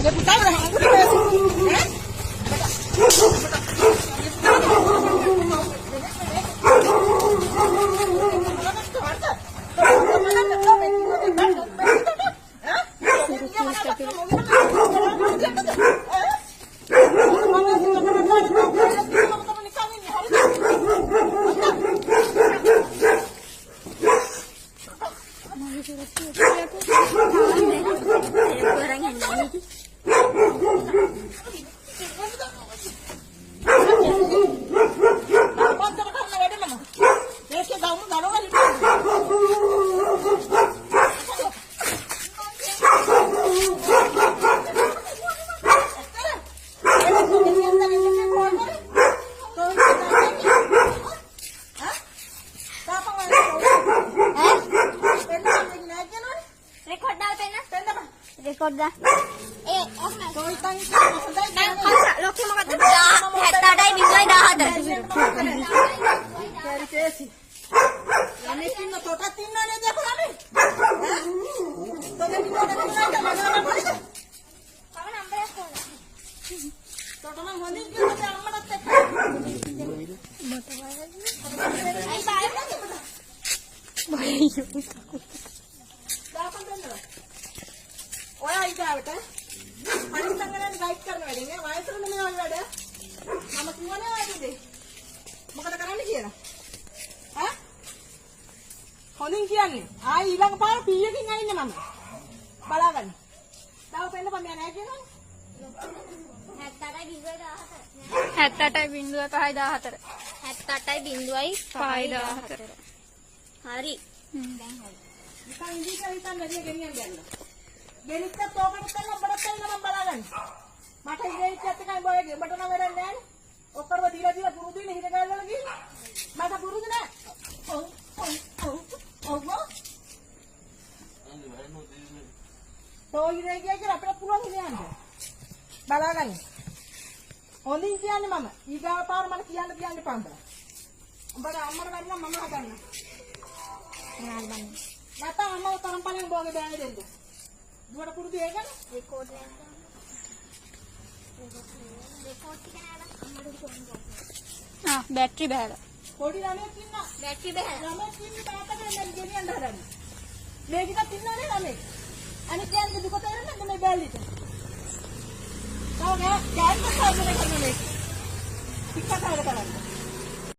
මගේ පුතා හංගුට ඈ Record dah. Koy tang Lokhi මොකද? 78යි බිඳුවයි 14. Kari kesi. Ane kinno totak tinna ned appa ane. Totak tinna ned magana pade. Kamu නම්බරයක් ඕන. Totak man hondin kiyote ammatat ekka. මට වයයි. අයි බයයි. දාපන් දෙන්නවා. ඔයා ඊටාවට අනිත් සංගණන් ගයිඩ් කරන වැඩේ නේ වයසට නෙමෙයි ඔය වැඩ. මම කියවනේ වැඩේ. මොකද කරන්න කියලා? ඈ? හොඳින් කියන්නේ. ආයි ඊළඟ පාර පීයකින් අයින්නේ මම. බලාගන්න. තාම පෙන්න බෑ නෑ කියනවනේ. 78යි බිඳුවයි 14. 78යි බිඳුවයි 514. හරි. දැන් හරි. නිකන් ඉඳි කියලා හිතන්න වැඩි ගෙනියන්න බැන්න. ගෙනිච්චත් ඕකට කරන ඔබට කරන මම බලාගන්න. මට ඉගෙනිච්චත් එකයි බොයගේ. ඔබට නම් වැඩක් නෑනේ. ඔක්කොම දීලා පුරුදු වෙන හිර ගල්වල ගිහින්. මට පුරුදු නෑ. ඔව්. තෝයිරේ කියලා අපිට පුළුවන් කියන්න. බලාගන්න. හොඳින් කියන්නේ මම. ඊගාව පාර මට කියන්න පාන්දා. උඹට අම්මට වැඩි නම් මම හදන්න. නැත්නම් අම්මව තරම් පණින් බෝගේ බෑනේ දෙන්න. දුවට පුරුදු ඒකනේ. රෙකෝඩ් එක නෑලා අම්මට ෆෝන් කරා. බැටරි බෑලා. පොඩි ළමයෙක් ඉන්නා. බැටරි බෑලා. ළමයෙක් ඉන්නේ තාත්තට දැන් ගෙනියන්න හදන්නේ. මේකිට ඉන්නවනේ ළමයෙක්. අනිත් ගෑනක දුක තේරෙන්නේ මේ බැල්ලිට. තාම ගෑනක හදන්නේ කරන්නේ. පිටකට කරන්නේ.